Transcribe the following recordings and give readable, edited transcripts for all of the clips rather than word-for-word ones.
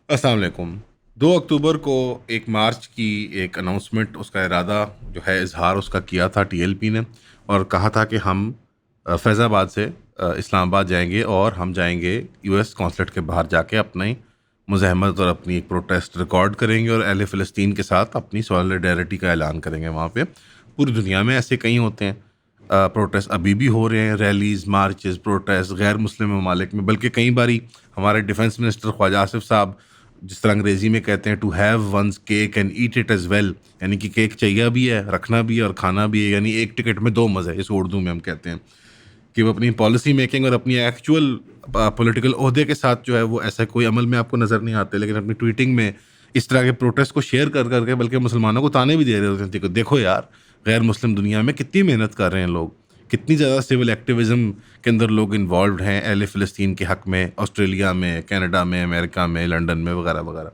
अस्सलाम वालेकुम। 2 अक्टूबर को एक मार्च की एक अनाउंसमेंट, उसका इरादा जो है इज़हार उसका किया था टीएलपी ने, और कहा था कि हम फैज़ाबाद से इस्लामाबाद जाएंगे और हम जाएंगे यूएस कौंसलेट के बाहर जाके अपनी मुज़ाहमत और अपनी एक प्रोटेस्ट रिकॉर्ड करेंगे और अहले फ़लस्तीन के साथ अपनी सॉलिडारिटी का ऐलान करेंगे वहाँ पे। पूरी दुनिया में ऐसे कई होते हैं, प्रोटेस्ट अभी भी हो रहे हैं, रैलीज़, मार्चेज़, प्रोटेस्ट गैर मुस्लिम ममालिक में। बल्कि कई बारी हमारे डिफेंस मिनिस्टर ख्वाजा आसिफ साहब जिस तरह अंग्रेजी में कहते हैं, to have one's cake and eat it as well, यानी कि केक चाहिए भी है, रखना भी है और खाना भी है, यानी एक टिकट में दो मज़े, इस उर्दू में हम कहते हैं कि वो अपनी पॉलिसी मेकिंग और अपनी एक्चुअल पॉलिटिकल ओहदे के साथ जो है वो ऐसा कोई अमल में आपको नज़र नहीं आते, लेकिन अपनी ट्वीटिंग में इस तरह के प्रोटेस्ट को शेयर कर करके बल्कि मुसलमानों को ताने भी दे रहे होते हैं। देखो देखो यार, गैर मुस्लिम दुनिया में कितनी मेहनत कर रहे हैं लोग, कितनी ज़्यादा सिविल एक्टिविज़्म के अंदर लोग इन्वॉल्व हैं अहले फ़लस्तीन के हक़ में, ऑस्ट्रेलिया में, कनाडा में, अमेरिका में, लंदन में वगैरह वगैरह।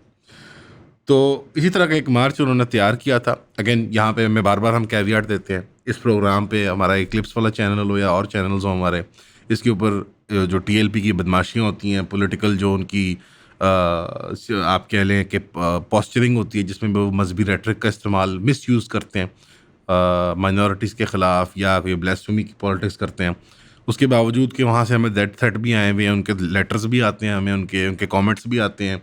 तो इसी तरह का एक मार्च उन्होंने तैयार किया था। अगेन यहाँ पे मैं बार-बार हम कैवियाट देते हैं, इस प्रोग्राम पे हमारा इक्लिप्स वाला चैनल हो या और चैनल्स हों हमारे, इसके ऊपर जो टीएलपी की बदमाशियाँ होती हैं, पॉलिटिकल जो उनकी आप कह लें कि पोस्चरिंग होती है, जिसमें वो मज़हबी रेटरिक का इस्तेमाल मिसयूज़ करते हैं माइनॉरिटीज़ के ख़िलाफ़, या कोई ब्लास्फेमी की पॉलिटिक्स करते हैं। उसके बावजूद कि वहाँ से हमें डेथ थ्रेट भी आए हुए हैं, उनके लेटर्स भी आते हैं हमें, उनके उनके कमेंट्स भी आते हैं।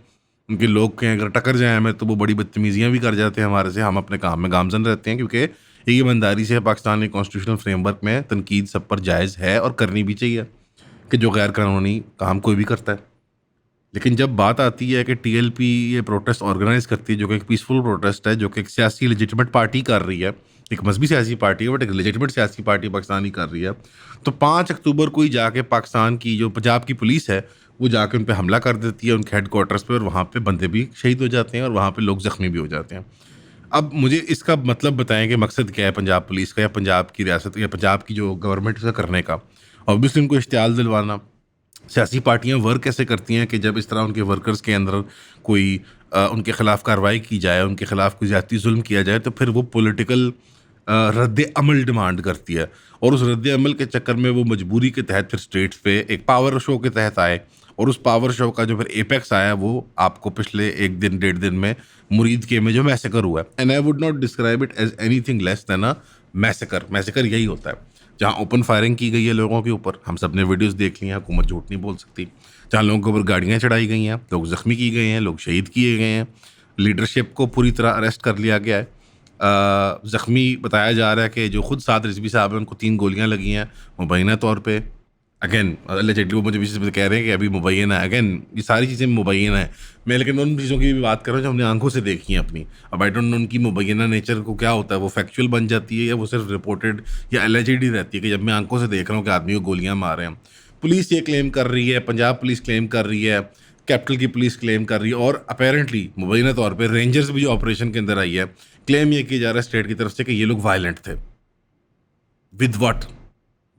उनके लोग कहीं अगर टकर जाएँ हमें, तो वो बड़ी बदतमीज़ियाँ भी कर जाते हैं हमारे से। हम अपने काम में गामज़न रहते हैं, क्योंकि ये ईमानदारी से पाकिस्तानी कॉन्स्टिट्यूशनल फ्रेमवर्क में तनकीद सब पर जायज़ है और करनी भी चाहिए कि जो गैर कानूनी काम कोई भी करता है। लेकिन जब बात आती है कि टीएलपी ये प्रोटेस्ट ऑर्गेनाइज़ करती है, जो कि एक पीसफुल प्रोटेस्ट है, जो कि एक सियासी लेजिटिमेट पार्टी कर रही है, एक मज़हबी सियासी पार्टी है, बट एक लेजिटिमेट सियासी पार्टी पाकिस्तानी कर रही है। तो 5 अक्टूबर को ही जाके पाकिस्तान की जो पंजाब की पुलिस है, वो जाके उन पे हमला कर देती है, उनके हेडक्वार्टर्स पे, और वहाँ पे बंदे भी शहीद हो जाते हैं और वहाँ पे लोग ज़ख्मी भी हो जाते हैं। अब मुझे इसका मतलब बताएँ कि मकसद क्या है पंजाब पुलिस का, या पंजाब की रियासत, या पंजाब की जो गवर्नमेंट का करने का? ऑब्वियसली उनको इश्तियाल दिलवाना। सियासी पार्टियाँ वर्क कैसे करती हैं कि जब इस तरह उनके वर्कर्स के अंदर कोई उनके खिलाफ कार्रवाई की जाए, उनके खिलाफ कोई ज़्यादती जुल्म किया जाए, तो फिर वो पॉलिटिकल रद्द अमल डिमांड करती है, और उस रद्द अमल के चक्कर में वो मजबूरी के तहत फिर स्टेट्स पे एक पावर शो के तहत आए, और उस पावर शो का जो फिर एपेक्स आया वो आपको पिछले 1 दिन, डेढ़ दिन में मुरीद के में जो मैसेकर हुआ है। And I would not describe it as anything less than a massacre. Massacre यही होता है, जहाँ ओपन फायरिंग की गई है लोगों के ऊपर, हम सब ने वीडियोज़ देख ली हैं, हुकूमत झूठ नहीं बोल सकती। जहाँ लोगों के ऊपर गाड़ियाँ चढ़ाई गई हैं, लोग ज़ख्मी किए गए हैं, लोग शहीद किए गए हैं, लीडरशिप को पूरी तरह अरेस्ट कर लिया गया है। ज़ख्मी बताया जा रहा है कि जो खुद साद रिज़वी साहब हैं, उनको 3 गोलियाँ लगी हैं मुबैना तौर पे। अगेन अल्लेजेडली वो मुझे पीछे कह रहे हैं कि अभी मुबैना है। अगेन ये सारी चीज़ें मुबैना है। मैं लेकिन उन चीज़ों की भी बात कर रहा हूँ जो हमने आँखों से देखी हैं अपनी। अब आई डोंट नो उनकी मुबैना नेचर को क्या होता है, वो फैक्चुअल बन जाती है या वो सिर्फ रिपोर्टेड या एलिजेड ही रहती है कि जब मैं आँखों से देख रहा हूँ कि आदमी को गोलियाँ मार रहे हैं। पुलिस ये क्लेम कर रही है, पंजाब पुलिस क्लेम कर रही है, कैपिटल की पुलिस क्लेम कर रही है, और अपैरेंटली मुबैना तौर पे रेंजर्स भी जो ऑपरेशन के अंदर आई है, क्लेम ये किया जा रहा है स्टेट की तरफ से कि ये लोग वायलेंट थे। With what?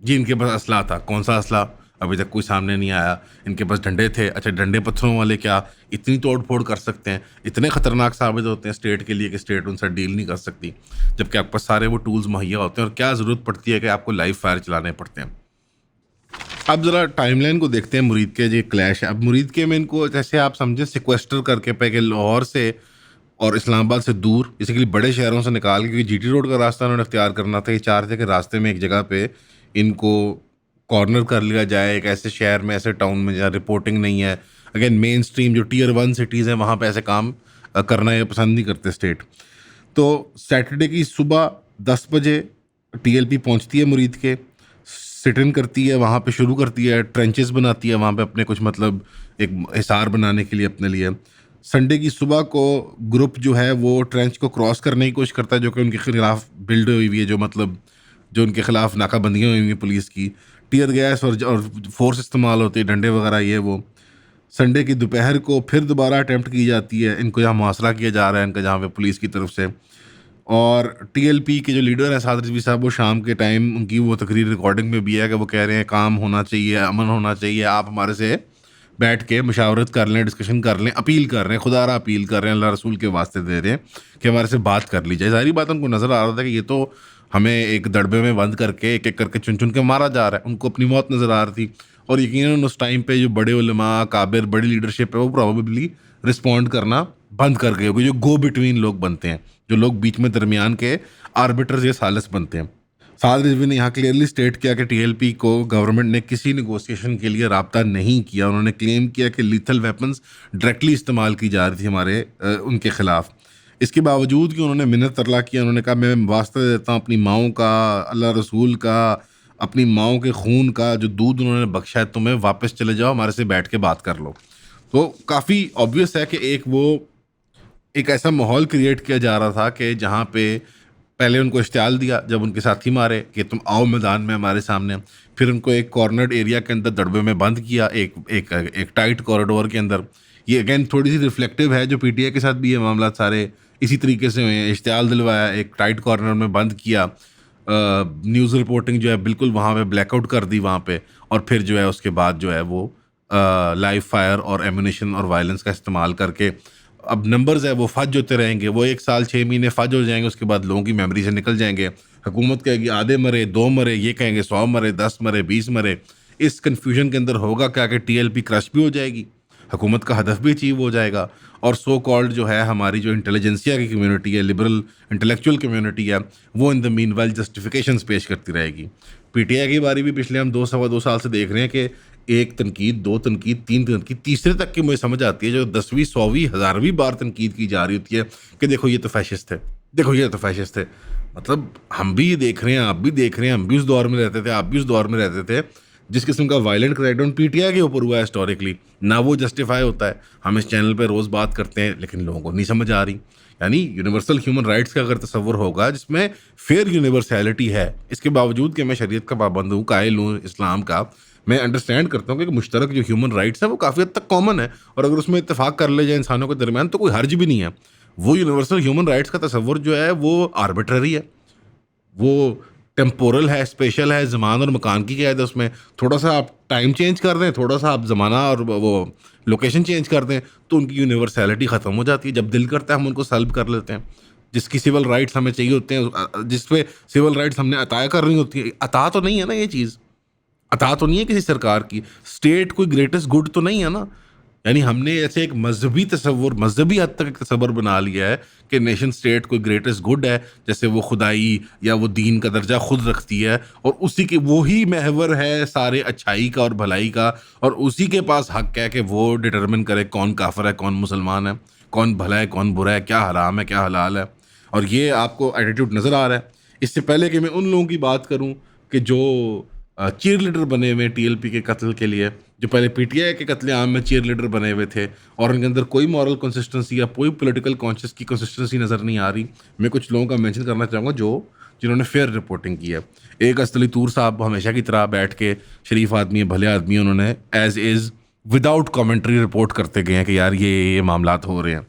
जी, इनके पास असला था। कौन-सा असला? अभी तक कोई सामने नहीं आया। इनके पास डंडे थे। अच्छा, डंडे पत्थरों वाले क्या इतनी तोड़-फोड़ कर सकते हैं? इतने खतरनाक साबित होते हैं स्टेट के लिए कि स्टेट उनसे डील नहीं कर सकती। जबकि आपके पास सारे वो टूल्स मुहैया होते हैं, और क्या ज़रूरत पड़ती है कि आपको लाइव फायर चलाने पड़ते हैं। अब ज़रा टाइमलाइन को देखते हैं मुरीद के जो क्लैश है। अब मुरीद के में इनको जैसे आप समझें सिक्वेस्टर करके पे कि लाहौर से और इस्लामाबाद से दूर, बेसिकली बड़े शहरों से निकाल के, क्योंकि जीटी रोड का रास्ता उन्होंने इख्तियार करना था। ये चाह रहे थे कि रास्ते में एक जगह पे इनको कॉर्नर कर लिया जाए, एक ऐसे शहर में, ऐसे टाउन में जहाँ रिपोर्टिंग नहीं है। अगेन मेन स्ट्रीम जो टियर 1 सिटीज़ हैं, वहाँ पे ऐसे काम करना ये पसंद नहीं करते स्टेट। तो सैटरडे की सुबह 10 बजे टीएलपी पहुंचती है मुरीद के, सिट इन करती है, वहाँ पे शुरू करती है, ट्रेंचेस बनाती है वहाँ पे अपने कुछ मतलब एक हिसार बनाने के लिए अपने लिए। संडे की सुबह को ग्रुप जो है वो ट्रेंच को क्रॉस करने की कोशिश करता है, जो कि उनके खिलाफ बिल्ड हुई हुई है, जो मतलब जो उनके खिलाफ नाकाबंदियाँ हुई हुई हैं पुलिस की, टियर गैस और फोर्स इस्तेमाल होती है, डंडे वगैरह ये वो। संडे की दोपहर को फिर दोबारा अटेम्प्ट की जाती है, इनको यहाँ मुहासरा किया जा रहा है इनका, जहाँ पे पुलिस की तरफ से। और टीएलपी के जो लीडर हैं साद रिजवी साहब, वो शाम के टाइम उनकी वो तकरीर रिकॉर्डिंग में भी है कि वो कह रहे हैं काम होना चाहिए, अमन होना चाहिए, आप हमारे से बैठ के मशावरत कर लें, डिस्कशन कर लें, अपील कर रहे हैं, खुदारा अपील कर रहे हैं, अल्लाह रसूल के वास्ते दे रहे हैं कि हमारे से बात कर ली जाए। सारी बात उनको नज़र आ रहा था कि ये तो हमें एक दड़बे में बंद करके एक एक करके चुन चुन के मारा जा रहा है। उनको अपनी मौत नज़र आ रही थी, और यकीनन उस टाइम पे जो बड़े उलमा काबिर बड़ी लीडरशिप है वो प्रॉबेबली रिस्पॉन्ड करना बंद कर गए होंगे, जो गो बिटवीन लोग बनते हैं, जो लोग बीच में दरमियान के आर्बिटर्स या सालिस बनते हैं। साद रिजवी ने यहाँ क्लियरली स्टेट किया कि टीएलपी को गवर्नमेंट ने किसी नेगोशिएशन के लिए राब्ता नहीं किया। उन्होंने क्लेम किया कि लीथल वेपन्स डायरेक्टली इस्तेमाल की जा रही थी उनके खिलाफ। इसके बावजूद कि उन्होंने मिन्नत तरला किया, उन्होंने कहा मैं वास्ता देता हूँ अपनी माओं का, अल्लाह रसूल का, अपनी माओं के खून का, जो दूध उन्होंने बख्शा है, तुम्हें वापस चले जाओ, हमारे से बैठ के बात कर लो। तो काफ़ी ऑब्वियस है कि एक ऐसा माहौल क्रिएट किया जा रहा था कि जहाँ पे पहले उनको इश्तियाल दिया जब उनके साथी मारे कि तुम आओ मैदान में हमारे सामने, फिर उनको एक कॉर्नर्ड एरिया के अंदर दड़बे में बंद किया, एक टाइट कॉरिडोर के अंदर। ये अगेन थोड़ी सी रिफ्लेक्टिव है, जो पीटीआई के साथ भी ये मामला सारे इसी तरीके से हुए हैं। इश्तियाल दिलवाया, एक टाइट कॉर्नर में बंद किया, न्यूज़ रिपोर्टिंग जो है बिल्कुल वहाँ पे ब्लैकआउट कर दी वहाँ पे, और फिर जो है उसके बाद जो है वो लाइव फायर और एम्यूनेशन और वायलेंस का इस्तेमाल करके अब नंबर्स है वो फज होते रहेंगे। वो 1 साल 6 महीने फज हो जाएंगे, उसके बाद लोगों की मेमोरी से निकल जाएंगे। हुकूमत कहेगी आधे मरे, 2 मरे, ये कहेंगे 100 मरे, 10 मरे, 20 मरे। इस कन्फ्यूजन के अंदर होगा क्या कि टीएलपी क्रश भी हो जाएगी, हुकूमत का हदफ भी अचीव हो जाएगा, और सो कॉल्ड जो है हमारी जो इंटेलिजेंसिया की कम्युनिटी है, लिबरल इंटेलेक्चुअल कम्युनिटी है, वो in the mean well justifications पेश करती रहेगी। पीटीआई की बारी भी पिछले हम 2 सवा 2 साल से देख रहे हैं कि एक तनकीद, 2 तनकीद, 3 तनकीद, तीसरे तक की मुझे समझ आती है जो 10वीं 100वीं 1000वीं बार तनकीद की जा रही होती है कि देखो ये तो फैशिस्ट थे, देखो ये तो फैशिस्ट थे। मतलब हम भी ये देख रहे हैं, आप भी देख रहे हैं, हम भी उस दौर में रहते थे, आप भी उस दौर में रहते थे जिस किस्म का वायलेंट क्रैकडाउन पीटीआई के ऊपर हुआ है हिस्टोरिकली, ना वो जस्टिफाई होता है। हम इस चैनल पे रोज़ बात करते हैं लेकिन लोगों को नहीं समझ आ रही। यानी यूनिवर्सल ह्यूमन राइट्स का अगर तस्वर होगा जिसमें फेयर यूनिवर्सैलिटी है, इसके बावजूद कि मैं शरीयत का पाबंद हूँ, कायल हूँ इस्लाम का, मैं अंडरस्टैंड करता हूँ कि मुश्तरक जो ह्यूमन राइट्स है वो काफ़ी हद तक कॉमन है, और अगर उसमें इत्तेफाक कर ले जाए इंसानों के दरमियान तो कोई हर्ज भी नहीं है। वो यूनिवर्सल ह्यूमन राइट्स का तस्वर जो है वो आर्बिट्ररी है, वो टेम्पोरल है, स्पेशल है, ज़मान और मकान की कैद है उसमें। थोड़ा सा आप टाइम चेंज कर दें, थोड़ा सा आप ज़माना और वो लोकेशन चेंज कर दें तो उनकी यूनिवर्सैलिटी ख़त्म हो जाती है। जब दिल करता है हम उनको सल्ब कर लेते हैं। जिसकी सिविल राइट्स हमें चाहिए होते हैं, जिस पे सिविल राइट्स हमने अता करनी होती है, अता तो नहीं है ना ये चीज़, अता तो नहीं है किसी सरकार की, स्टेट कोई ग्रेटेस्ट गुड तो नहीं है ना। यानी हमने ऐसे एक मजहबी तस्वुर, मजहबी हद तक एक तस्वर बना लिया है कि नेशन स्टेट कोई ग्रेटेस्ट गुड है, जैसे वो खुदाई या वो दीन का दर्जा खुद रखती है, और उसी के वो ही महवर है सारे अच्छाई का और भलाई का, और उसी के पास हक है कि वो डिटरमिन करे कौन काफिर है, कौन मुसलमान है, कौन भला है, कौन बुरा है, क्या हराम है, क्या हलाल है। और ये आपको एटीट्यूड नज़र आ रहा है। इससे पहले कि मैं उन लोगों की बात करूं कि जो चीयर लीडर बने हुए टीएलपी के कत्ल के लिए, जो पहले पीटीआई के कत्लेआम में चीयर लीडर बने हुए थे और उनके अंदर कोई मॉरल कंसिस्टेंसी या कोई पॉलिटिकल कॉन्शियस की कंसिस्टेंसी नज़र नहीं आ रही, मैं कुछ लोगों का मेंशन करना चाहूँगा जिन्होंने फेयर रिपोर्टिंग की है। एक असली तूर साहब हमेशा की तरह बैठ के, शरीफ आदमी है, भले आदमी, उन्होंने as is without commentary report करते गए हैं कि यार ये मामलात हो रहे हैं।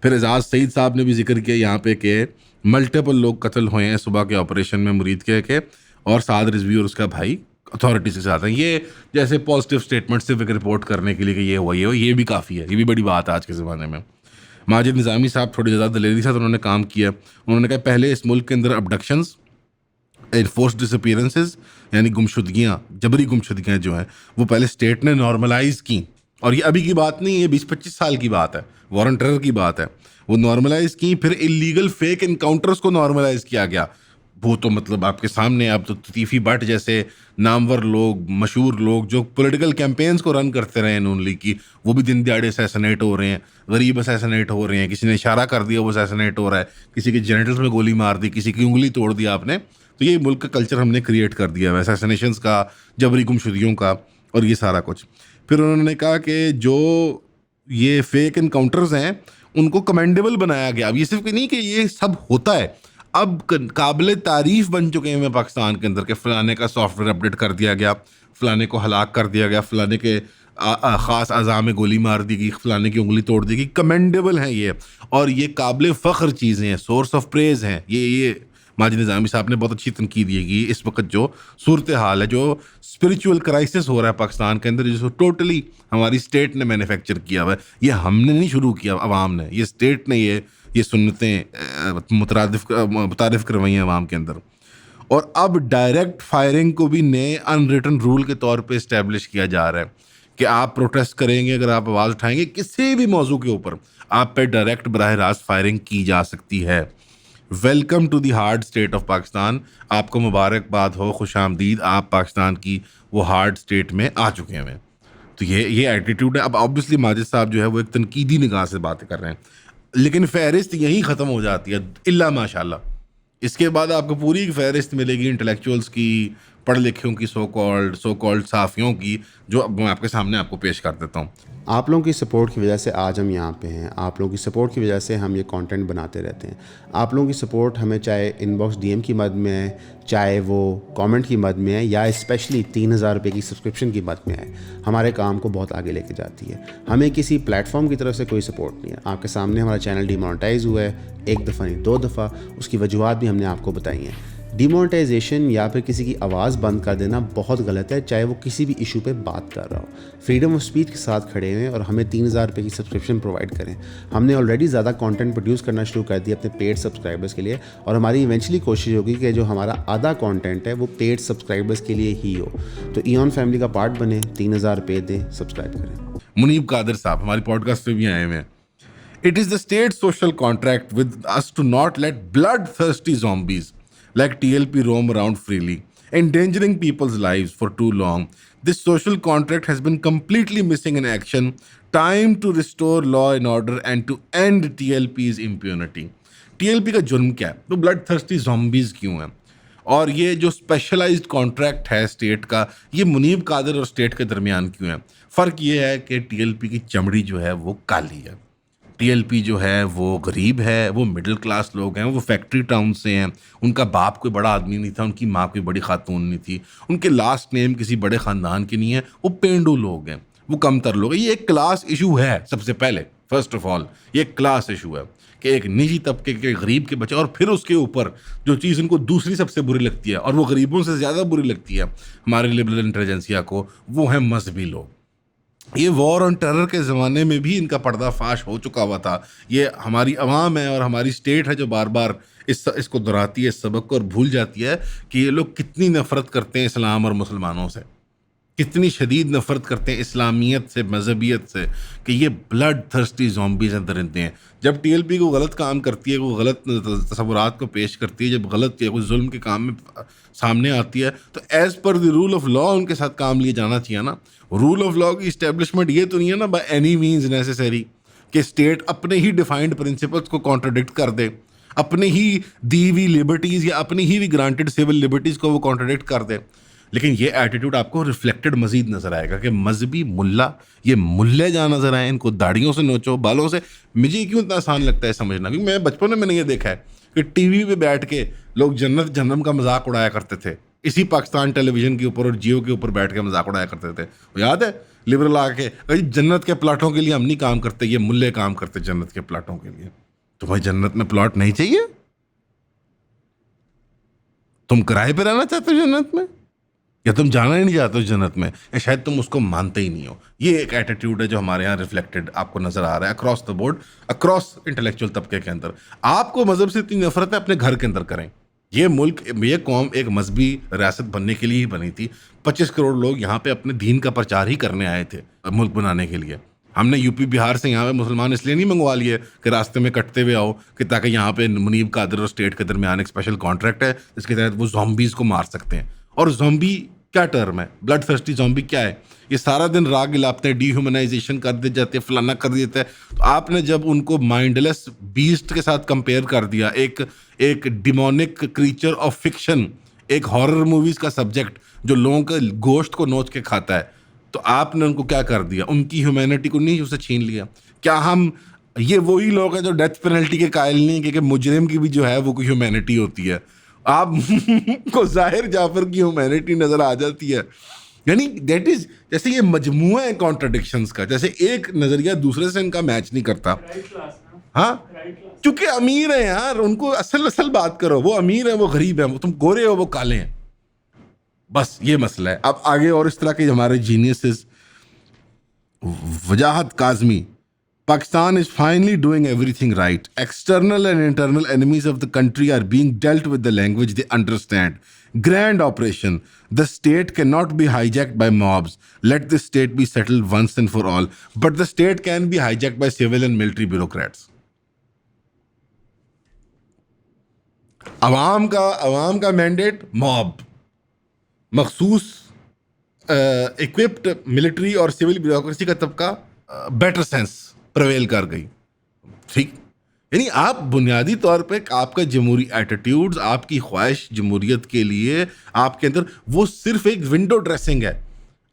फिर एजाज सईद साहब ने भी जिक्र किया यहाँ पे कि मल्टीपल लोग कत्ल हुए हैं सुबह के ऑपरेशन में मुरीद के, और साद रिजवी और उसका भाई अथॉरिटीज़ के साथ हैं। ये जैसे पॉजिटिव स्टेटमेंट सिर्फ एक रिपोर्ट करने के लिए कि ये हुआ, ये भी काफ़ी है, ये भी बड़ी बात है आज के ज़माने में। माजिद निज़ामी साहब थोड़ी ज़्यादा दलेरी से उन्होंने काम किया। उन्होंने कहा पहले इस मुल्क के अंदर अबडक्शंस, एनफोर्स डिसअपीयरेंसेस, यानी गुमशुदगियाँ, जबरी गुमशुदगियाँ जो हैं वो पहले स्टेट ने नॉर्मलाइज़ की, और ये अभी की बात नहीं, ये 20-25 साल की बात है, वॉरेंट टेरर की बात है। वो नॉर्मलाइज़ की, फिर इलीगल फेक इनकाउंटर्स को नॉर्मलाइज़ किया गया। वो तो मतलब आपके सामने, आप तो तीफी भट्ट जैसे नामवर लोग, मशहूर लोग जो पॉलिटिकल कैंपेन्स को रन करते रहे नून लीग की, वो भी दिन दिहाड़े असैसिनेट हो रहे हैं, गरीब असैसिनेट हो रहे हैं, किसी ने इशारा कर दिया वो असैसिनेट हो रहा है, किसी के जेनिटल्स में गोली मार दी, किसी की उंगली तोड़ दी आपने। तो ये मुल्क का कल्चर हमने क्रिएट कर दिया है असैसिनेशंस का, जबरी गुमशुदगियों का, और ये सारा कुछ। फिर उन्होंने कहा कि जो ये फेक इनकाउंटर्स हैं उनको कमेंडेबल बनाया गया। अब ये सिर्फ नहीं कि ये सब होता है, अब काबिल तारीफ बन चुके हैं पाकिस्तान के अंदर के फ़लाने का सॉफ्टवेयर अपडेट कर दिया गया, फ़लाने को हलाक कर दिया गया, फ़लाने के ख़ास अज़ा में गोली मार दी गई, फ़लाने की उंगली तोड़ दी गई। कमेंडेबल हैं ये, और ये काबिल फ़ख्र चीज़ें हैं, सोर्स ऑफ प्रेज़ हैं ये। माजिद निज़ामी साहब ने बहुत अच्छी तनकीद ये की। इस वक्त जो सूरत हाल है, जो स्पिरिचुअल क्राइसिस हो रहा है पाकिस्तान के अंदर, जिसको टोटली हमारी स्टेट ने मैन्युफैक्चर किया हुआ है, ये हमने नहीं शुरू किया, अवाम ने, ये स्टेट ने ये सुन्नतें मुतारिफ करवाई हैं अवाम के अंदर। और अब डायरेक्ट फायरिंग को भी नए अनरिटन रूल के तौर पे इस्टेब्लिश किया जा रहा है कि आप प्रोटेस्ट करेंगे, अगर आप आवाज़ उठाएंगे किसी भी मौजू के ऊपर, आप पे डायरेक्ट बराह रास्त फायरिंग की जा सकती है। Welcome to the hard state of Pakistan. आपको मुबारकबाद हो, खुश आमदीद, आप पाकिस्तान की वो हार्ड स्टेट में आ चुके हैं। तो ये एटीट्यूड है। अब ऑब्वियसली माजिद साहब जो है वो एक तनकीदी निगाह से बातें कर रहे हैं, लेकिन फहरिस्त यहीं ख़त्म हो जाती है इल्ला माशाल्लाह। इसके बाद आपको पूरी एक फहरिस्त मिलेगी इंटेलेक्चुअल्स की, पढ़ लिखों की, सो कॉल्ड साफ़ियों की, जो अब मैं आपके सामने आपको पेश कर देता हूँ। आप लोगों की सपोर्ट की वजह से आज हम यहाँ पे हैं। आप लोगों की सपोर्ट की वजह से हम ये कंटेंट बनाते रहते हैं। आप लोगों की सपोर्ट हमें चाहे इनबॉक्स डीएम की मद में है, चाहे वो कमेंट की मद में है, या स्पेशली 3000 रुपये की सब्सक्रिप्शन की मद में है, हमारे काम को बहुत आगे लेके जाती है। हमें किसी प्लेटफॉर्म की तरफ से कोई सपोर्ट नहीं है। आपके सामने हमारा चैनल डिमोनेटाइज हुआ है, एक दफ़ा नहीं 2 दफ़ा, उसकी वजूहत भी हमने आपको बताई हैं। डिमोनेटाइजेशन या फिर किसी की आवाज़ बंद कर देना बहुत गलत है, चाहे वो किसी भी इशू पे बात कर रहा हो। फ्रीडम ऑफ स्पीच के साथ खड़े हुए और हमें 3000 रुपये की सब्सक्रिप्शन प्रोवाइड करें। हमने ऑलरेडी ज़्यादा कंटेंट प्रोड्यूस करना शुरू कर दिया अपने पेड सब्सक्राइबर्स के लिए, और हमारी इवेंचुअली कोशिश होगी कि जो हमारा आधा कंटेंट है वो पेड सब्सक्राइबर्स के लिए ही हो। तो ईऑन फैमिली का पार्ट बने, 3000 रुपये दें, सब्सक्राइब करें। मुनीब कादिर साहब हमारी पॉडकास्ट पे भी आए हुए हैं। It is the state social contract with us to not let bloodthirsty zombies like TLP roam around freely, endangering people's lives for too long. This social contract has been completely missing in action. Time to restore law and order and to end TLP's impunity. TLP का जुर्म क्या है? तो blood thirsty zombies क्यों हैं? और ये जो स्पेशलाइज्ड कॉन्ट्रैक्ट है स्टेट का, ये मुनीब कादिर और स्टेट के दरमियान क्यों है? फ़र्क ये है कि टीएलपी की चमड़ी जो है वो काली है। टीएलपी जो है वो गरीब है, वो मिडिल क्लास लोग हैं, वो फैक्ट्री टाउन से हैं, उनका बाप कोई बड़ा आदमी नहीं था, उनकी माँ कोई बड़ी खातून नहीं थी, उनके लास्ट नेम किसी बड़े ख़ानदान के नहीं है, वो पेंडू लोग हैं, वो कमतर लोग हैं। ये एक क्लास इशू है। सबसे पहले फर्स्ट ऑफ ऑल ये एक क्लास इशू है कि एक निजी तबके के गरीब के बच्चे, और फिर उसके ऊपर जो चीज़ उनको दूसरी सबसे बुरी लगती है, और वो गरीबों से ज़्यादा बुरी लगती है हमारे लिबरल इंटेलिजेंसिया को, वो है मजहबी लोग। ये वॉर ऑन टेरर के ज़माने में भी इनका पर्दाफाश हो चुका हुआ था। ये हमारी अवाम है और हमारी स्टेट है जो बार बार इसको दोहराती है, इस सबक को, और भूल जाती है कि ये लोग कितनी नफ़रत करते हैं इस्लाम और मुसलमानों से, कितनी शदीद नफ़रत करते हैं इस्लामियत से, मजहबियत से, कि ये ब्लड थर्स्टी ज़ॉम्बीज़ हैं, दरिंदे हैं। जब टीएलपी को गलत काम करती है, वो गलत तस्वुरात को पेश करती है, जब गलत या कोई जुल्म के काम में सामने आती है, तो as per the rule of law उनके साथ काम लिए जाना चाहिए ना। रूल ऑफ लॉ की इस्टेब्लिशमेंट ये तो नहीं है ना बाय एनी मीन्स नेसेसरी कि स्टेट अपने ही डिफाइंड प्रिंसिपल्स को कॉन्ट्रडिक्ट कर दे, अपनी ही दी हुई लिबर्टीज़ या अपनी ही ग्रांटेड सिविल लिबर्टीज़ को वो कॉन्ट्रडिक्ट कर दे। लेकिन ये एटीट्यूड आपको रिफ्लेक्टेड मजीद नजर आएगा कि मजहबी मुल्ला, ये मुल्ले जहाँ नजर आए, इनको दाढ़ियों से नोचो, बालों से। मुझे क्यों इतना आसान लगता है समझना, क्योंकि मैं बचपन में मैंने ये देखा है कि टीवी पे बैठ के लोग जन्नत जहन्नम का मजाक उड़ाया करते थे, इसी पाकिस्तान टेलीविजन के ऊपर और जियो के ऊपर बैठ के मजाक उड़ाया करते थे। वो याद है लिबरल आके भाई जन्नत के प्लाटों के लिए हम नहीं काम करते, ये मुल्ले काम करते जन्नत के प्लाटों के लिए। तो भाई जन्नत में प्लॉट नहीं चाहिए? तुम किराए पे रहना चाहते हो जन्नत में, या तुम जाना ही नहीं चाहते हो जन्नत में, या शायद तुम उसको मानते ही नहीं हो। ये एक एटीट्यूड है जो हमारे यहाँ रिफ्लेक्टेड आपको नजर आ रहा है across the board, across intellectual तबके के अंदर। आपको मजहब से इतनी नफरत है, अपने घर के अंदर करें। ये मुल्क, ये कौम एक मजहबी रियासत बनने के लिए ही बनी थी। 25 करोड़ लोग यहाँ पे अपने दीन का प्रचार ही करने आए थे मुल्क बनाने के लिए। हमने यूपी बिहार से यहाँ पे मुसलमान इसलिए नहीं मंगवा लिए कि रास्ते में कटते हुए आओ, कि ताकि यहाँ पे मुनीब कादिर और स्टेट के दरमियान एक स्पेशल कॉन्ट्रैक्ट है जिसके तहत वो ज़ॉम्बीज़ को मार सकते हैं। और ज़ॉम्बी क्या टर्म है? ब्लड थर्स्टी ज़ॉम्बी क्या है? ये सारा दिन राग गिलाते हैं, डीह्यूमनाइजेशन कर दी जाती है, फलाना कर देता है। तो आपने जब उनको माइंडलेस बीस्ट के साथ कंपेयर कर दिया, एक डिमोनिक क्रीचर ऑफ फिक्शन, एक हॉरर मूवीज़ का सब्जेक्ट जो लोगों के गोश्त को नोच के खाता है, तो आपने उनको क्या कर दिया? उनकी ह्यूमैनिटी को नहीं उसे छीन लिया? क्या हम ये वही लोग हैं जो डेथ पेनल्टी के कायल नहीं, क्योंकि मुजरिम की भी जो है वो कोई ह्यूमैनिटी होती है। आप को जाहिर जाफर की ह्यूमैनिटी नजर आ जाती है। यानी दैट इज, जैसे ये मजमुआ है कॉन्ट्रडिक्शंस का, जैसे एक नजरिया दूसरे से इनका मैच नहीं करता। हाँ, क्योंकि अमीर है यार, उनको असल बात करो। वो अमीर है, वो गरीब है, वो तुम गोरे हो, वो काले हैं, बस ये मसला है। अब आगे और इस तरह के हमारे geniuses, Wajahat Kazmi, Pakistan is finally doing everything right. External and internal enemies of the country are being dealt with the language they understand. Grand operation. The state cannot be hijacked by mobs. Let the state be settled once and for all. But the state can be hijacked by civil and military bureaucrats. अवाम का mandate mob, मखसूस equipped military और civil bureaucracy का तबका better sense prevail कर गई। ठीक, यानी आप बुनियादी तौर पे आपका जमहूरी एटीट्यूड्स, आपकी ख्वाहिश जमहूरियत के लिए आपके अंदर वो सिर्फ एक विंडो ड्रेसिंग है।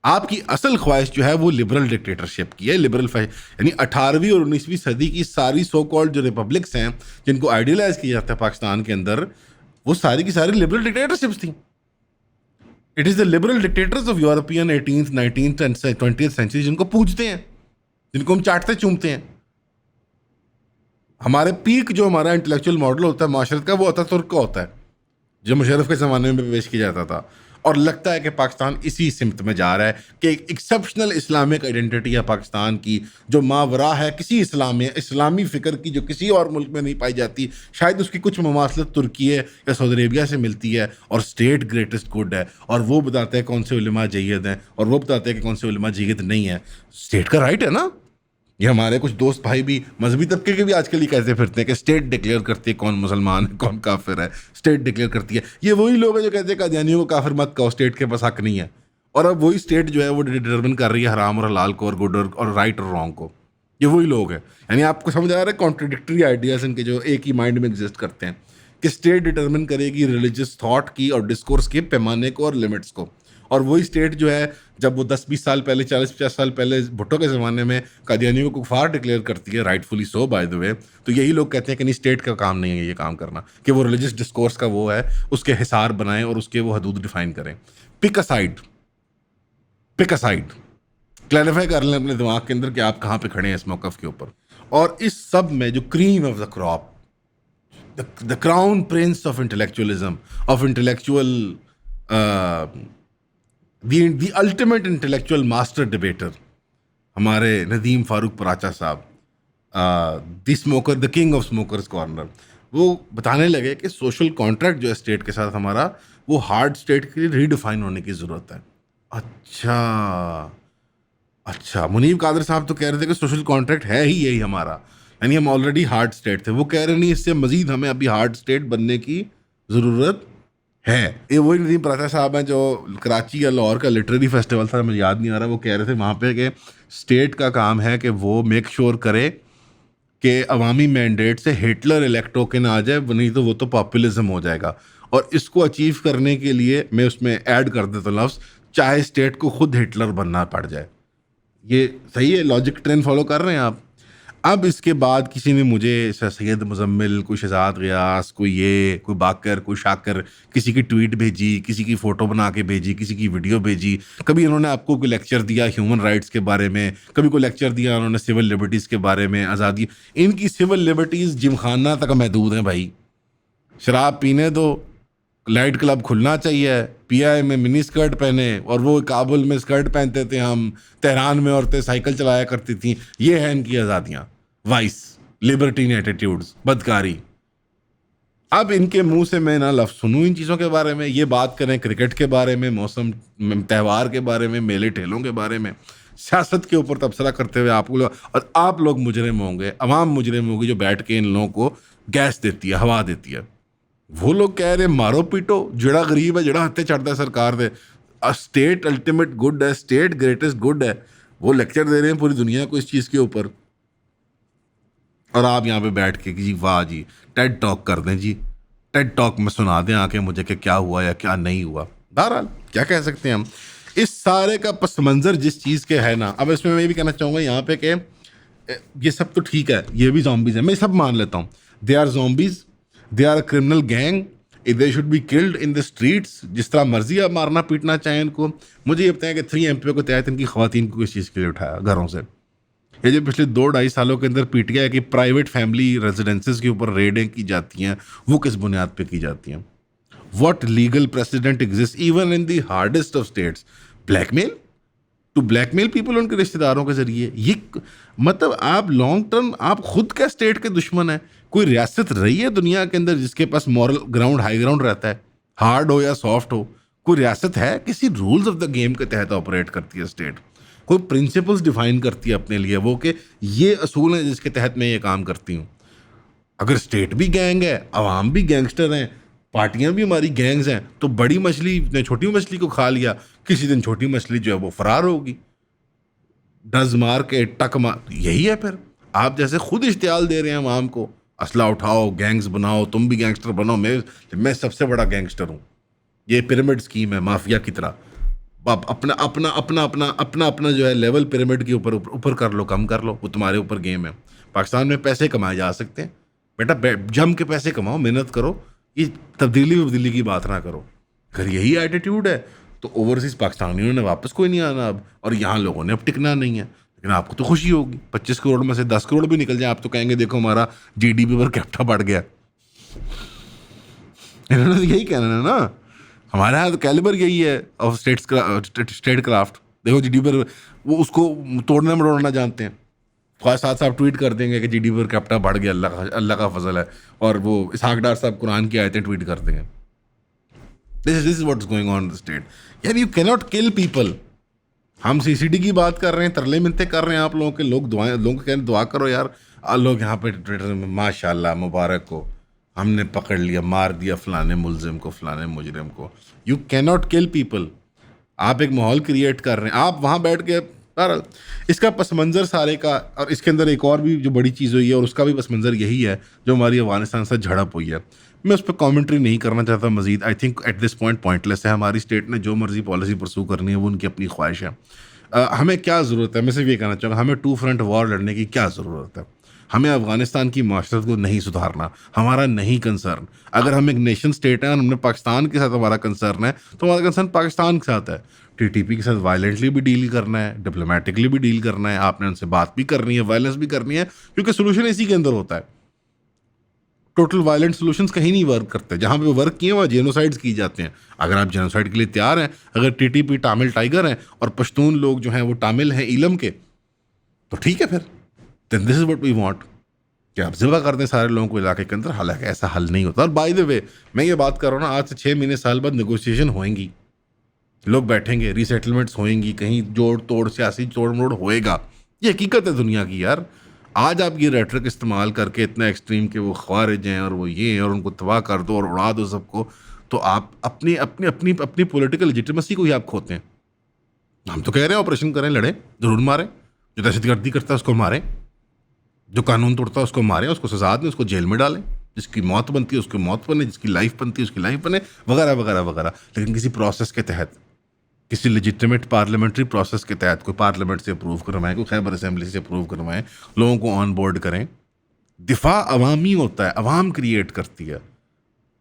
आपकी असल ख्वाहिश जो है वो लिबरल डिक्टेटरशिप की है, लिबरल यानी 18वीं और 19वीं सदी की सारी सो कॉल्ड जो रिपब्लिक्स हैं जिनको आइडियलाइज किया जाता है पाकिस्तान के अंदर, वो सारी की सारी लिबरल डिक्टेटरशिप्स थी। It is the liberal dictators of European 18th 19th and 20th century जिनको पूजते हैं, जिनको हम चाटते चूमते हैं। हमारे पीक जो हमारा इंटेलेक्चुअल मॉडल होता है माशरत का, वो होता है तुर्क का होता है, जो मुशर्रफ के ज़माने में पेश किया जाता था। और लगता है कि पाकिस्तान इसी सिमत में जा रहा है कि एक एक्सेप्शनल इस्लामिक आइडेंटिटी है पाकिस्तान की, जो मावरा है किसी इस्लामी फ़िक्र की, जो किसी और मुल्क में नहीं पाई जाती। शायद उसकी कुछ ममासलत तुर्की है या सऊदी अरेबिया से मिलती है, और स्टेट ग्रेटेस्ट गुड है, और वो बताते हैं कौन से उलमा जय्यद हैं और वो बताते हैं कि कौन से उलमा जय्यद नहीं है। स्टेट का राइट है ना। ये हमारे कुछ दोस्त भाई भी मजहबी तबके के भी आजकल ही कहते फिरते हैं कि स्टेट डिक्लेयर करती है कौन मुसलमान है कौन काफिर है, स्टेट डिक्लेयर करती है। ये वही लोग हैं जो कहते हैं कादियानियों को काफिर मत कहो, स्टेट के पास हक नहीं है। और अब वही स्टेट जो है वो डिटरमिन कर रही है हराम और हलाल को, और गुड और राइट और रॉन्ग को। ये वही लोग हैं। यानी आपको समझ आ रहा है कॉन्ट्रडिक्टरी आइडियाज इनके जो एक ही माइंड में एग्जिस्ट करते हैं, कि स्टेट डिटरमिन करेगी रिलीजियस थॉट की और डिस्कोर्स के पैमाने को और लिमिट्स को। और वही स्टेट जो है जब वो 10-20 साल पहले, 40-50 साल पहले भुट्टो के ज़माने में कादियानियों को कुफार डिक्लेयर करती है, rightfully so by the way, तो यही लोग कहते हैं कि नहीं स्टेट का काम नहीं है ये काम करना, कि वो रिलीजियस डिस्कोर्स का वो है, उसके हिसार बनाएं और उसके वो हदूद डिफाइन करें। पिक अ साइड, क्लैरिफाई कर लें अपने दिमाग के अंदर कि आप कहाँ पे खड़े हैं इस मौक़िफ़ के ऊपर। और इस सब में जो cream of the crop, the crown Prince of intellectualism, of intellectual the ultimate intellectual master debater, हमारे नदीम फारूक पराचा साहब, the smoker, the king of smokers corner, वो बताने लगे कि सोशल कॉन्ट्रैक्ट जो है स्टेट के साथ हमारा, वो हार्ड स्टेट के लिए रीडिफाइन होने की ज़रूरत है। अच्छा, मुनीब कादर साहब तो कह रहे थे कि सोशल कॉन्ट्रैक्ट है ही यही हमारा, यानी हम ऑलरेडी हार्ड स्टेट थे। वो कह रहे नहीं, इससे मज़ीद हमें अभी हार्ड स्टेट बनने की ज़रूरत है। ये वही नदीम पराचा साहब हैं जो कराची या लाहौर का लिटरेरी फेस्टिवल था, मुझे याद नहीं आ रहा, वो कह रहे थे वहाँ पे कि स्टेट का काम है कि वो मेक श्योर करे कि अवामी मैंडेट से हिटलर इलेक्ट होके ना आ जाए, नहीं तो वो तो पॉपुलिज्म हो जाएगा। और इसको अचीव करने के लिए मैं उसमें ऐड कर देता हूँ लफ्ज़, चाहे स्टेट को खुद हिटलर बनना पड़ जाए। ये सही है, लॉजिक ट्रेंड फॉलो कर रहे हैं आप। अब इसके बाद किसी ने मुझे सैयद मुजम्मिल, कोई शहजाद गियास, कोई बाकर, कोई शाकर, किसी की ट्वीट भेजी, किसी की फ़ोटो बना के भेजी, किसी की वीडियो भेजी। कभी इन्होंने आपको कोई लेक्चर दिया ह्यूमन राइट्स के बारे में, कभी कोई लेक्चर दिया उन्होंने सिविल लिबर्टीज़ के बारे में, आज़ादी। इनकी सिविल लिबर्टीज़ जिमखाना तक महदूद हैं भाई। शराब पीने दो, लाइट क्लब खुलना चाहिए, पीआई में मिनी स्कर्ट पहने, और वो काबुल में स्कर्ट पहनते थे हम, तेहरान में औरतें साइकिल चलाया करती थी। ये है इनकी आज़ादियाँ, वाइस लिबर्टीन एटीट्यूड्स, बदकारी। अब इनके मुंह से मैं ना लफ्ज़ सुनूं इन चीज़ों के बारे में, ये बात करें क्रिकेट के बारे में, मौसम त्यौहार के बारे में, मेले ठेलों के बारे में, सियासत के ऊपर तबसरा करते हुए आप लोग मुजरिम होंगे, अवाम मुजरिम होगी जो बैठ के इन लोगों को गैस देती है, हवा देती है। वो लोग कह रहे मारो पीटो, जड़ा गरीब है जड़ा हत्थे चढ़ता है सरकार दे, स्टेट अल्टीमेट गुड है, स्टेट ग्रेटेस्ट गुड है। वो लेक्चर दे रहे हैं पूरी दुनिया को इस चीज़ के ऊपर, और आप यहाँ पे बैठ के जी वाह जी टेड टॉक कर दें, जी टेड टॉक में सुना दें आके मुझे कि क्या हुआ या क्या नहीं हुआ। बहरहाल क्या कह सकते हैं हम, इस सारे का पस मंज़र जिस चीज़ के है ना। अब इसमें मैं भी कहना चाहूँगा यहाँ पे कि ये सब तो ठीक है, ये भी ज़ॉम्बीज़ हैं, मैं सब मान लेता हूँ, they are zombies, they are criminal gang, they should be killed in the streets. जिस तरह मर्जी आप मारना पीटना चाहें इनको। मुझे ये बताएं कि 3 MP के तहत इनकी ख़वातीन को किस चीज़ के लिए उठाया घरों से। ये जो पिछले 2-2.5 सालों के अंदर पीटीआई की प्राइवेट फैमिली रेजिडेंसेस के ऊपर रेडें की जाती हैं, वो किस बुनियाद पे की जाती हैं? What legal precedent exist even in the hardest of states? Blackmail, to blackmail people उनके रिश्तेदारों के जरिए। ये मतलब आप लॉन्ग टर्म आप खुद क्या स्टेट के दुश्मन है? कोई रियासत रही है दुनिया के अंदर जिसके पास मॉरल ग्राउंड हाई ग्राउंड रहता है, हार्ड हो या सॉफ्ट हो? कोई रियासत है किसी रूल्स ऑफ द गेम के तहत ऑपरेट करती है स्टेट? कोई प्रिंसिपल्स डिफाइन करती है अपने लिए वो कि ये असूल है जिसके तहत मैं ये काम करती हूँ? अगर स्टेट भी गैंग है, अवाम भी गैंगस्टर हैं, पार्टियां भी हमारी गैंग्स हैं, तो बड़ी मछली ने छोटी मछली को खा लिया, किसी दिन छोटी मछली जो है वो फरार होगी, डज मार के टक मार। यही है फिर। आप जैसे खुद इश्तियाल दे रहे हैं अवाम को, असला उठाओ, गैंग्स बनाओ, तुम भी गैंगस्टर बनो, मैं सबसे बड़ा गैंगस्टर हूँ। ये पिरामिड स्कीम है माफिया की तरह। आप अपना अपना अपना अपना अपना अपना जो है लेवल पिरामिड के ऊपर ऊपर कर लो, कम कर लो, वो तुम्हारे ऊपर गेम है। पाकिस्तान में पैसे कमाए जा सकते हैं बेटा, जम के पैसे कमाओ, मेहनत करो, ये तब्दीली की बात ना करो। अगर यही एटीट्यूड है तो ओवरसीज पाकिस्तानियों ने वापस कोई नहीं आना अब, और यहाँ लोगों ने अब टिकना नहीं है। लेकिन आपको तो खुशी होगी, 25 करोड़ में से 10 करोड़ भी निकल जाए, आप तो कहेंगे देखो हमारा जीडीपी पर कैप्टा बढ़ गया। इन्होंने तो यही कहना है ना, हमारे यहाँ तो कैलिबर यही है ऑफ स्टेट क्राफ्ट। देखो जीडीपी पर वो उसको तोड़ना मरोड़ना जानते हैं। ख्वाह साथ साहब ट्वीट कर देंगे कि जीडीपी पर कैप्टा बढ़ गया, अल्लाह का फजल है, और वो इसहाक डार साहब कुरान की आयतें ट्वीट कर देंगे। This is what is going on in the state. यार you can not kill people. हम सीसीडी की बात कर रहे हैं, तरले मिनते कर रहे हैं आप लोगों के, लोगों के कहने दुआ करो यार। लोग यहाँ पे ट्विटर में माशाल्लाह मुबारक हो, हमने पकड़ लिया, मार दिया फलाने मुलजिम को, फलाने मुजरिम को। You can not kill people. आप एक माहौल क्रिएट कर रहे हैं, आप वहाँ बैठ के बहरहाल इसका पस मंज़र सारे का, और इसके अंदर एक और भी जो बड़ी चीज़ हुई है और उसका भी पस मंज़र यही है जो हमारी अफगानिस्तान से झड़प हुई है। मैं उस पर कॉमेंट्री नहीं करना चाहता Majeed. I think at this point pointless है। हमारी स्टेट ने जो मर्जी पॉलिसी परसू करनी है वो उनकी अपनी ख्वाहिश है। हमें क्या ज़रूरत है, मैं सिर्फ ये कहना चाहूँगा, हमें टू फ्रंट वॉर लड़ने की क्या ज़रूरत है? हमें अफगानिस्तान की माशरत को नहीं सुधारना, हमारा नहीं कंसर्न। अगर हम एक नेशन स्टेट हैं और हमने पाकिस्तान के साथ हमारा कंसर्न है तो हमारा कंसर्न पाकिस्तान के साथ है। टीटीपी के साथ वायलेंटली भी डील करना है, डिप्लोमेटिकली भी डील करना है, आपने उनसे बात भी करनी है, वायलेंस भी करनी है, क्योंकि सोल्यूशन इसी के अंदर होता है। टोटल वायलेंट सोल्यूशंस कहीं नहीं वर्क करते। जहाँ पे वर्क किए वहाँ जेनोसाइड्स की जाते हैं। अगर आप जेनोसाइड के लिए तैयार हैं, अगर टीटीपी टामिल टाइगर हैं और पश्तून लोग जो हैं वो टामिल हैं इलम के, तो ठीक है फिर, then this is what we want कि आप ज़िबा कर दें सारे लोगों को इलाके के अंदर। हालांकि ऐसा हल नहीं होता। और बाय द वे मैं ये बात कर रहा हूँ ना, आज से 6 महीने साल बाद नेगोशिएशन होएंगी, लोग बैठेंगे, रीसेटलमेंट्स होएंगी, कहीं जोड़ तोड़ सियासी तोड़ मोड़ होएगा। ये हकीकत है दुनिया की यार। आज आप ये रेटरिक इस्तेमाल करके इतना एक्सट्रीम के वो ख्वारिज हैं और वो ये हैं और उनको तबाह कर दो और उड़ा दो सबको, तो आप अपनी अपनी अपनी अपनी पॉलिटिकल लेजिटिमेसी को ही आप खोते हैं। हम तो कह रहे हैं ऑपरेशन करें, लड़ें, ज़रूर मारें, जो दहशतगर्दी करता है उसको मारें, जो कानून तोड़ता है उसको मारें, उसको सजा दें, उसको जेल में डालें, जिसकी मौत बनती है उसकी मौत बने, जिसकी लाइफ बनती है उसकी लाइफ बने, वगैरह वगैरह वगैरह। लेकिन किसी प्रोसेस के तहत, किसी लेजिटिमेट पार्लियामेंट्री प्रोसेस के तहत, कोई पार्लियामेंट से अप्रूव करवाएं, कोई खैबर असेंबली से अप्रूव करवाएं, लोगों को ऑन बोर्ड करें। दिफा अवामी होता है, अवाम क्रिएट करती है,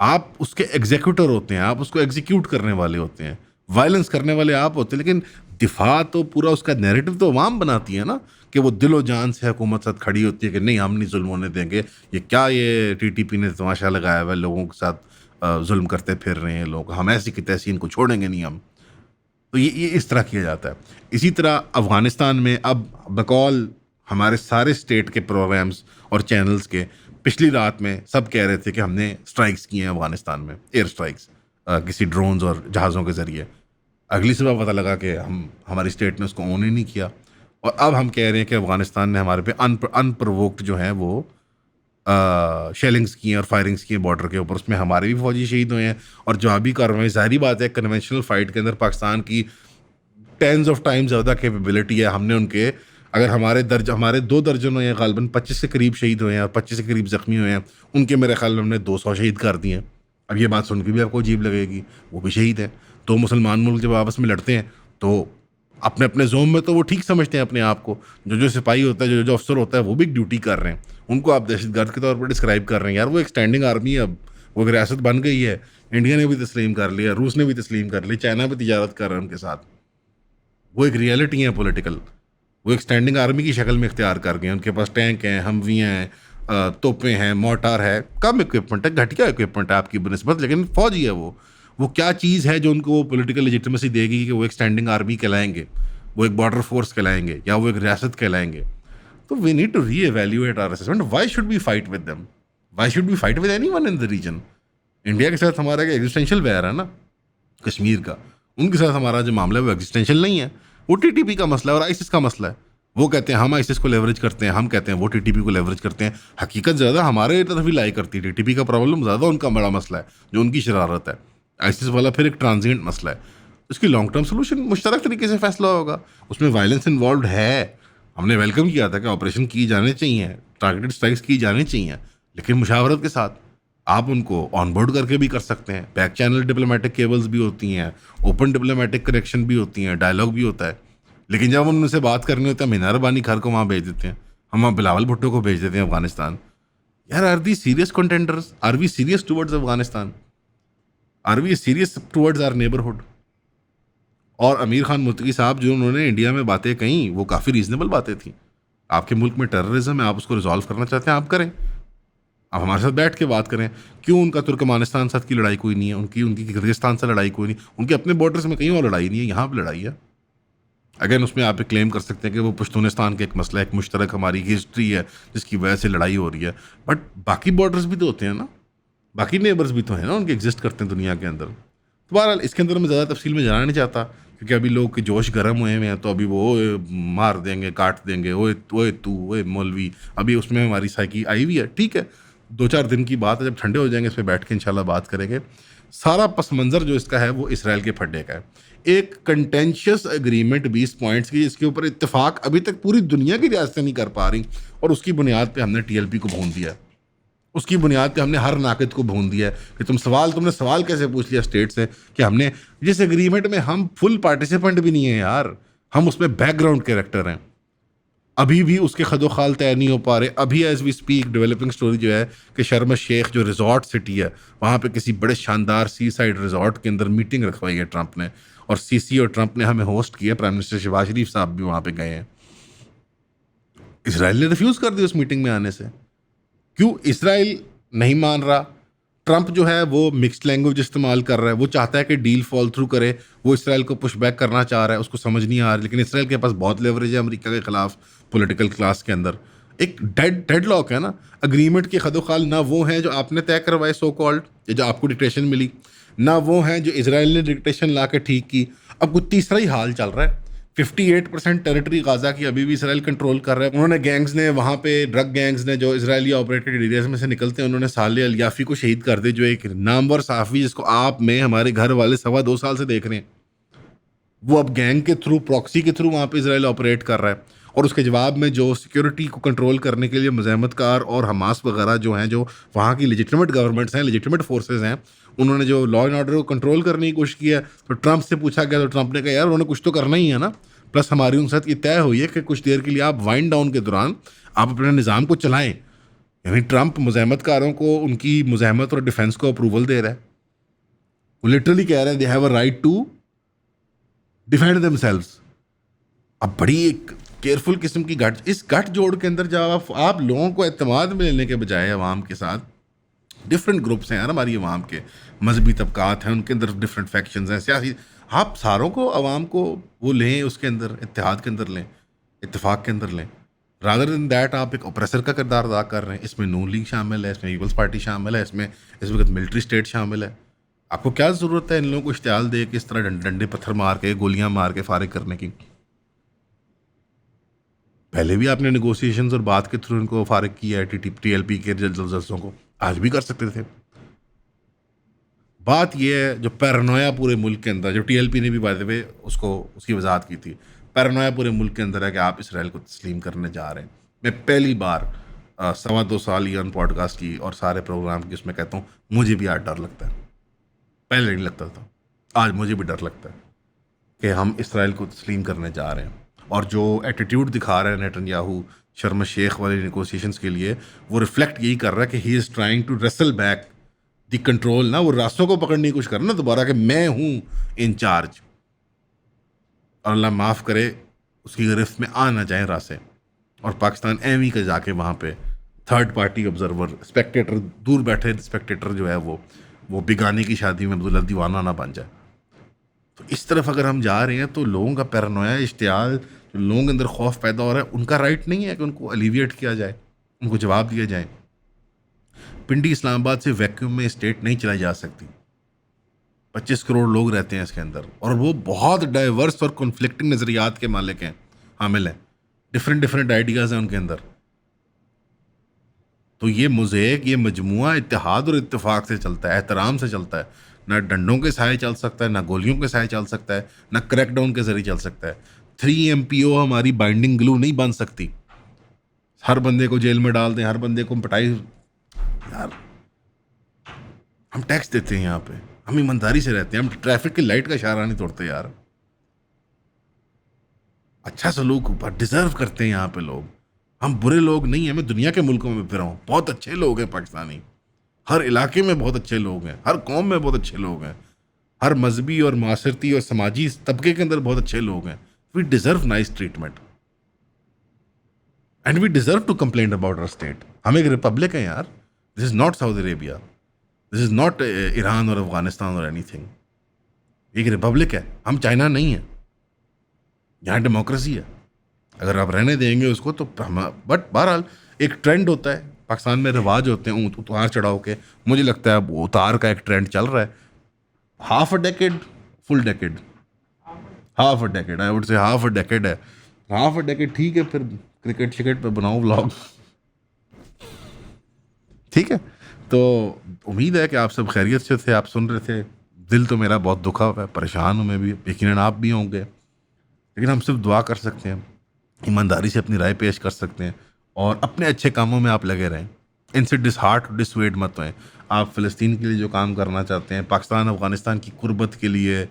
आप उसके एग्जीक्यूटर होते हैं, आप उसको एग्जीक्यूट करने वाले होते हैं, वायलेंस करने वाले आप होते हैं। लेकिन दिफा तो पूरा उसका नैरेटिव तो अवाम बनाती है ना, कि वो दिलो जान से हुकूमत साथ खड़ी होती है कि नहीं हम नहीं जुल्म होने देंगे। ये क्या ये टीटीपी ने तमाशा लगाया हुआ है, लोगों के साथ जुल्म करते फिर रहे हैं लोग, हम ऐसी की तैसी इनको छोड़ेंगे नहीं हम। तो ये इस तरह किया जाता है। इसी तरह अफ़गानिस्तान में अब बकौल हमारे सारे स्टेट के प्रोग्राम्स और चैनल्स के पिछली रात में सब कह रहे थे कि हमने स्ट्राइक्स किए हैं अफ़गानिस्तान में, एयर स्ट्राइक्स किसी ड्रोन्स और जहाज़ों के ज़रिए। अगली सुबह पता लगा कि हमारी स्टेट ने उसको ऑन ही नहीं किया, और अब हम कह रहे हैं कि अफ़गानिस्तान ने हमारे पे अनप्रोवोक्ड जो है वो शेलिंग्स की हैं और फायरिंग्स की हैं बॉर्डर के ऊपर। उसमें हमारे भी फौजी शहीद हुए हैं और जवाबी कार्रवाई, ज़ाहिरी बात है कन्वेंशनल फ़ाइट के अंदर पाकिस्तान की 10s ऑफ टाइम्स ज़्यादा कैपेबिलिटी है। हमने उनके, अगर हमारे 2 दर्जन या गालिबन 25 के करीब शहीद हुए हैं और 25 के करीब ज़ख्मी हुए हैं, उनके मेरे ख्याल में हमने 200 शहीद कर दिए हैं। अब ये बात सुन के भी आपको अजीब लगेगी, वो भी शहीद हैं। तो मुसलमान मुल्क जब आपस में लड़ते हैं तो अपने अपने जोन में तो वो ठीक समझते हैं अपने आप को। जो सिपाही होता है, जो अफसर होता है, वो भी ड्यूटी कर रहे हैं, उनको आप दहशतगर्द के तौर पर डिस्क्राइब कर रहे हैं। यार वो एक स्टैंडिंग आर्मी है, अब वो एक रियासत बन गई है। इंडिया ने भी तस्लीम कर लिया, रूस ने भी तस्लीम कर ली, चाइना भी तिजारत कर रहा है उनके साथ। वो एक रियलिटी है पॉलिटिकल। वो एक स्टैंडिंग आर्मी की शक्ल में इख्तियार कर गए हैं। उनके पास टैंक हैं, हमवियाँ हैं, तोपें हैं, मोर्टार है, कम इक्विपमेंट है, घटिया इक्विपमेंट है आपकी बनस्बत, लेकिन फौजी है वो क्या चीज़ है जो उनको वो पॉलिटिकल लेजिटिमेसी देगी कि वो एक स्टैंडिंग आर्मी कहलाएंगे? वो एक बॉर्डर फोर्स कहलाएंगे या वो एक रियासत कहलाएंगे। तो we need to reevaluate our assessment. Why should we fight with them? Why should we fight with anyone in the region? India के साथ हमारा एग्जिस्टेंशियल वैर है ना कश्मीर का, उनके साथ हमारा जो मामला है वो एग्जिस्टेंशियल नहीं है, वो टीटीपी का मसला है और आईसिस का मसला है। वो कहते हैं हम आईसिस को लेवरेज करते हैं, हम कहते हैं वो टीटीपी को लेवरेज करते हैं। हकीकत ज़्यादा हमारे तरफ ही लाई करती है, टीटीपी का प्रॉब्लम ज़्यादा उनका बड़ा मसला है जो उनकी शरारत है। आईसिस वाला फिर एक ट्रांजिएंट मसला है। इसकी लॉन्ग टर्म सोल्यूशन मुश्तरक तरीके से फैसला होगा। उसमें वायलेंस इन्वॉल्व है, हमने वेलकम किया था कि ऑपरेशन की जाने चाहिए, टारगेटेड स्ट्राइक्स की जानी चाहिए, लेकिन मुशावरत के साथ। आप उनको ऑनबोर्ड करके भी कर सकते हैं, बैक चैनल डिप्लोमेटिक केबल्स भी होती हैं, ओपन डिप्लोमेटिक कनेक्शन भी होती हैं, डायलॉग भी होता है। लेकिन जब हम उनसे बात करनी होती है, मीनार बानी खर को वहाँ भेज देते हैं, हम वहाँ बिलावल भुट्टो को भेज देते हैं अफगानिस्तान। यार, are the serious contenders? Are we serious towards Afghanistan? Are we serious towards our neighbourhood? और अमीर खान मुत्तकी साहब जो उन्होंने इंडिया में बातें कहीं, वो काफ़ी रीजनेबल बातें थी। आपके मुल्क में टेररिज्म है, आप उसको रिजॉल्व करना चाहते हैं, आप करें, आप हमारे साथ बैठ के बात करें। क्यों उनका तुर्कमानिस्तान साथ की लड़ाई कोई नहीं है, उनकी उनकी किर्गिस्तान से लड़ाई कोई नहीं, उनके अपने बॉर्डर्स में कहीं और लड़ाई नहीं है, यहाँ पर लड़ाई है। अगेन उसमें आप क्लेम कर सकते हैं कि वो पश्तूनिस्तान का एक मसला है, एक मुश्तरक हमारी हिस्ट्री है जिसकी वजह से लड़ाई हो रही है। बट बाकी बॉर्डर्स भी तो होते हैं ना, बाकी नेबर्स भी तो हैं ना, उनके एग्जिस्ट करते हैं दुनिया के अंदर। तो बहरहाल इसके अंदर मैं ज़्यादा तफसील में जाना नहीं चाहता, क्योंकि अभी लोग के जोश गर्म हुए हैं, तो अभी वो ओए मार देंगे, काट देंगे, ओए ओए तू ओए मौलवी। अभी उसमें हमारी साइकी आई हुई है, ठीक है, 2-4 दिन की बात है, जब ठंडे हो जाएंगे इस पर बैठ के इंशाल्लाह बात करेंगे। सारा पस मंज़र जो इसका है वो इसराइल के फड्डे का है। एक कंटेंशियस एग्रीमेंट 20 पॉइंट्स की, जिसके ऊपर इत्तेफाक अभी तक पूरी दुनिया की रियासतें नहीं कर पा रही, और उसकी बुनियाद पे हमने टीएलपी को भून दिया। उसकी बुनियाद पे हमने हर नाक़िद को भून दिया है कि तुमने सवाल कैसे पूछ लिया स्टेट से कि हमने जिस एग्रीमेंट में हम फुल पार्टिसिपेंट भी नहीं है यार, हम उसमें बैकग्राउंड कैरेक्टर हैं, अभी भी उसके खदोखाल तय नहीं हो पा रहे। अभी as we speak developing story जो है कि शर्म शेख जो रिजॉर्ट सिटी है, वहाँ पे किसी बड़े शानदार सी साइड रिजॉर्ट के अंदर मीटिंग रखवाई है ट्रंप ने, और सीसी और ट्रंप ने हमें होस्ट किया, प्राइम मिनिस्टर शहबाज शरीफ साहब भी वहाँ पे गए हैं। इसराइल ने रिफ्यूज़ कर दिया उस मीटिंग में आने से। क्यों? इसराइल नहीं मान रहा। ट्रंप जो है वो मिक्स्ड लैंग्वेज इस्तेमाल कर रहा है, वो चाहता है कि डील फॉल थ्रू करे, वो इसराइल को पुश बैक करना चाह रहा है, उसको समझ नहीं आ रही। लेकिन इसराइल के पास बहुत लेवरेज है अमेरिका के खिलाफ पॉलिटिकल क्लास के अंदर। एक डेड लॉक है ना, अग्रीमेंट के खदोखाल ना वो हैं जो आपने तय करवाए सो कॉल्ड, जो आपको डिक्टेशन मिली, ना वो हैं जो इसराइल ने डिक्टेशन ला के ठीक की। अब कुछ तीसरा ही हाल चल रहा है। 58% टेरिटरी गाजा की अभी भी इसराइल कंट्रोल कर रहा है। उन्होंने गैंग्स ने वहाँ पे, ड्रग गैंग्स ने जो इसराइली ऑपरेटेड एरियाज में से निकलते हैं, उन्होंने साले अलियाफी को शहीद कर दे, जो एक नामवर सहाफ़ी जिसको आप में हमारे घर वाले 2.25 साल से देख रहे हैं। वो अब गैंग के थ्रू, प्रॉक्सी के थ्रू वहाँ पे इसराइल ऑपरेट कर रहा है। और उसके जवाब में जो सिक्योरिटी को कंट्रोल करने के लिए मुज़ाहमतकार और हमास वगैरह जो हैं, जो वहाँ की लेजिटिमेट गवर्नमेंट्स हैं, लेजिटिमेट फोर्सेज हैं, उन्होंने जो लॉ एंड ऑर्डर को कंट्रोल करने की कोशिश की है। तो ट्रंप से पूछा गया तो ट्रंप ने कहा यार उन्होंने कुछ तो करना ही है ना। प्लस हमारी उनके साथ ये तय हुई है कि कुछ देर के लिए आप वाइंड डाउन के दौरान आप अपने निज़ाम को चलाएं। यानी ट्रंप मुज़ाहमतकारों को उनकी मुज़ाहमत और डिफेंस को अप्रूवल दे रहा है। वो लिटरली कह रहा है they have a right to defend themselves. अब बड़ी एक केयरफुल किस्म की इस गठ जोड़ के अंदर जब आप लोगों को एतमाद में लेने के बजाय अवाम के साथ, डिफरेंट ग्रुप्स हैं यार हमारी अवाम के, मजहबी तबकात हैं, उनके अंदर डिफरेंट फैक्शंस हैं, सियासी, आप सारों को अवाम को वो लें, उसके अंदर इत्तेहाद के अंदर लें, इत्तेफाक के अंदर लें। रादर दिन दैट आप एक ऑपरेसर का किरदार अदा कर रहे हैं। इसमें नून लीग शामिल है, इसमें पीपल्स पार्टी शामिल है, इसमें इस वक्त मिलिट्री स्टेट शामिल है। आपको क्या ज़रूरत है इन लोगों को इश्तियाल दे के इस तरह डंडे पत्थर मार के, गोलियां मार के फारिग करने की? पहले भी आपने नेगोशिएशंस और बात के थ्रू इनको फारिग किया है, टीएलपी के जल्सों को, आज भी कर सकते थे। बात यह है जो पैरानोया पूरे मुल्क के अंदर, जो टीएलपी ने भी बाय द वे उसको उसकी वजाहत की थी, पैरानोया पूरे मुल्क के अंदर है कि आप इसराइल को तस्लीम करने जा रहे हैं। मैं पहली बार 2.25 साल ये पॉडकास्ट की और सारे प्रोग्राम की उसमें कहता हूँ मुझे भी आज डर लगता है। पहले नहीं लगता था, आज मुझे भी डर लगता है कि हम इसराइल को तस्लीम करने जा रहे हैं। और जो एटीट्यूड दिखा रहे हैं नेतन्याहू शर्म शेख वाले नेगोशिएशंस के लिए, वो रिफ्लेक्ट यही कर रहा है कि he is trying to wrestle back the control ना, वो रास्तों को पकड़ने की कोशिश कर रहा ना दोबारा कि मैं हूँ इन चार्ज। और अल्लाह माफ़ करे उसकी गिरफ्त में आ ना जाए रास्ते, और पाकिस्तान एवी का जाके वहाँ पे थर्ड पार्टी ऑब्जर्वर, स्पेक्टेटर, दूर बैठे स्पेक्टेटर जो है वो बिगाने की शादी में अब्दुल्ला दीवाना ना बन जाए। तो इस तरफ अगर हम जा रहे हैं तो लोगों का पैरानोया, इश्तियाल, जो लोगों के अंदर खौफ पैदा हो रहा है, उनका राइट नहीं है कि उनको अलिविएट किया जाए, उनको जवाब दिया जाए। पिंडी इस्लामाबाद से वैक्यूम में स्टेट नहीं चलाई जा सकती। 25 करोड़ लोग रहते हैं इसके अंदर, और वो बहुत डाइवर्स और कॉन्फ्लिक्टिंग नज़रियात के मालिक हैं, हामिल हैं, डिफरेंट डिफरेंट आइडियाज़ हैं उनके अंदर। तो ये मोज़ेक, ये मजमुआ इत्तेहाद और इत्तेफाक से चलता है, एहतराम से चलता है। ना डंडों के साए चल सकता है, ना गोलियों के साए चल सकता है, ना क्रैकडाउन के जरिए चल सकता है। 3 MPO हमारी बाइंडिंग ग्लू नहीं बन सकती। हर बंदे को जेल में डाल दें, हर बंदे को पिटाई। यार, हम टैक्स देते हैं यहाँ पे, हम ईमानदारी से रहते हैं, हम ट्रैफिक की लाइट का इशारा नहीं तोड़ते यार। अच्छा सलूक डिजर्व करते हैं यहाँ पे लोग। हम बुरे लोग नहीं हैं। मैं दुनिया के मुल्कों में फिरा हूँ, बहुत अच्छे लोग हैं पाकिस्तानी। हर इलाके में बहुत अच्छे लोग हैं, हर कौम में बहुत अच्छे लोग हैं, हर मजहबी और माशरती और समाजी तबके के अंदर बहुत अच्छे लोग हैं। We deserve nice treatment and we deserve to complain about our state. हम एक रिपब्लिक है यार। This is not Saudi Arabia, this is not Iran और अफगानिस्तान और एनीथिंग। एक रिपब्लिक है, हम चाइना नहीं है। यहाँ डेमोक्रेसी है, अगर आप रहने देंगे उसको तो हम। बट बहरहाल एक ट्रेंड होता है पाकिस्तान में, रिवाज होते हैं उतार चढ़ाव के। मुझे लगता है अब उतार का एक ट्रेंड चल रहा है। Half a decade, full decade, half a decade, I would say half a decade है। हाफ अ डेकेड ठीक है, फिर क्रिकेट शिकेट पे बनाओ व्लॉग। ठीक है, तो उम्मीद है कि आप सब खैरियत से थे, आप सुन रहे थे। दिल तो मेरा बहुत दुखा हुआ है, परेशान हूँ मैं भी, यकीनन आप भी होंगे। लेकिन हम सिर्फ दुआ कर सकते हैं, ईमानदारी से अपनी राय पेश कर सकते हैं, और अपने अच्छे कामों में आप लगे रहें। इनसे डिसहार्ट डिसवेड मत होएं। आप फ़लस्तीन के लिए जो काम करना चाहते हैं, पाकिस्तान अफ़गानिस्तान की कुर्बत के लिए,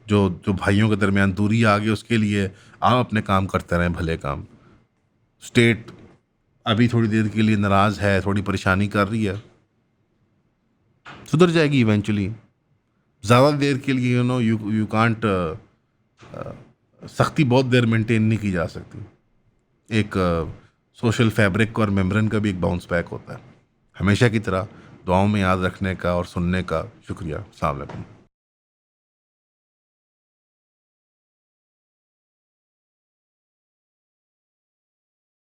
जो जो भाइयों के दरमियान दूरी आ गई उसके लिए आप अपने काम करते रहें, भले काम। स्टेट अभी थोड़ी देर के लिए नाराज़ है, थोड़ी परेशानी कर रही है, सुधर जाएगी इवेंचुअली। ज़्यादा देर के लिए यू कांट, सख्ती बहुत देर मेंटेन नहीं की जा सकती। एक सोशल फैब्रिक और मेम्ब्रेन का भी एक बाउंस बैक होता है। हमेशा की तरह दुआओं में याद रखने का और सुनने का शुक्रिया। अस्सलाम वालेकुम।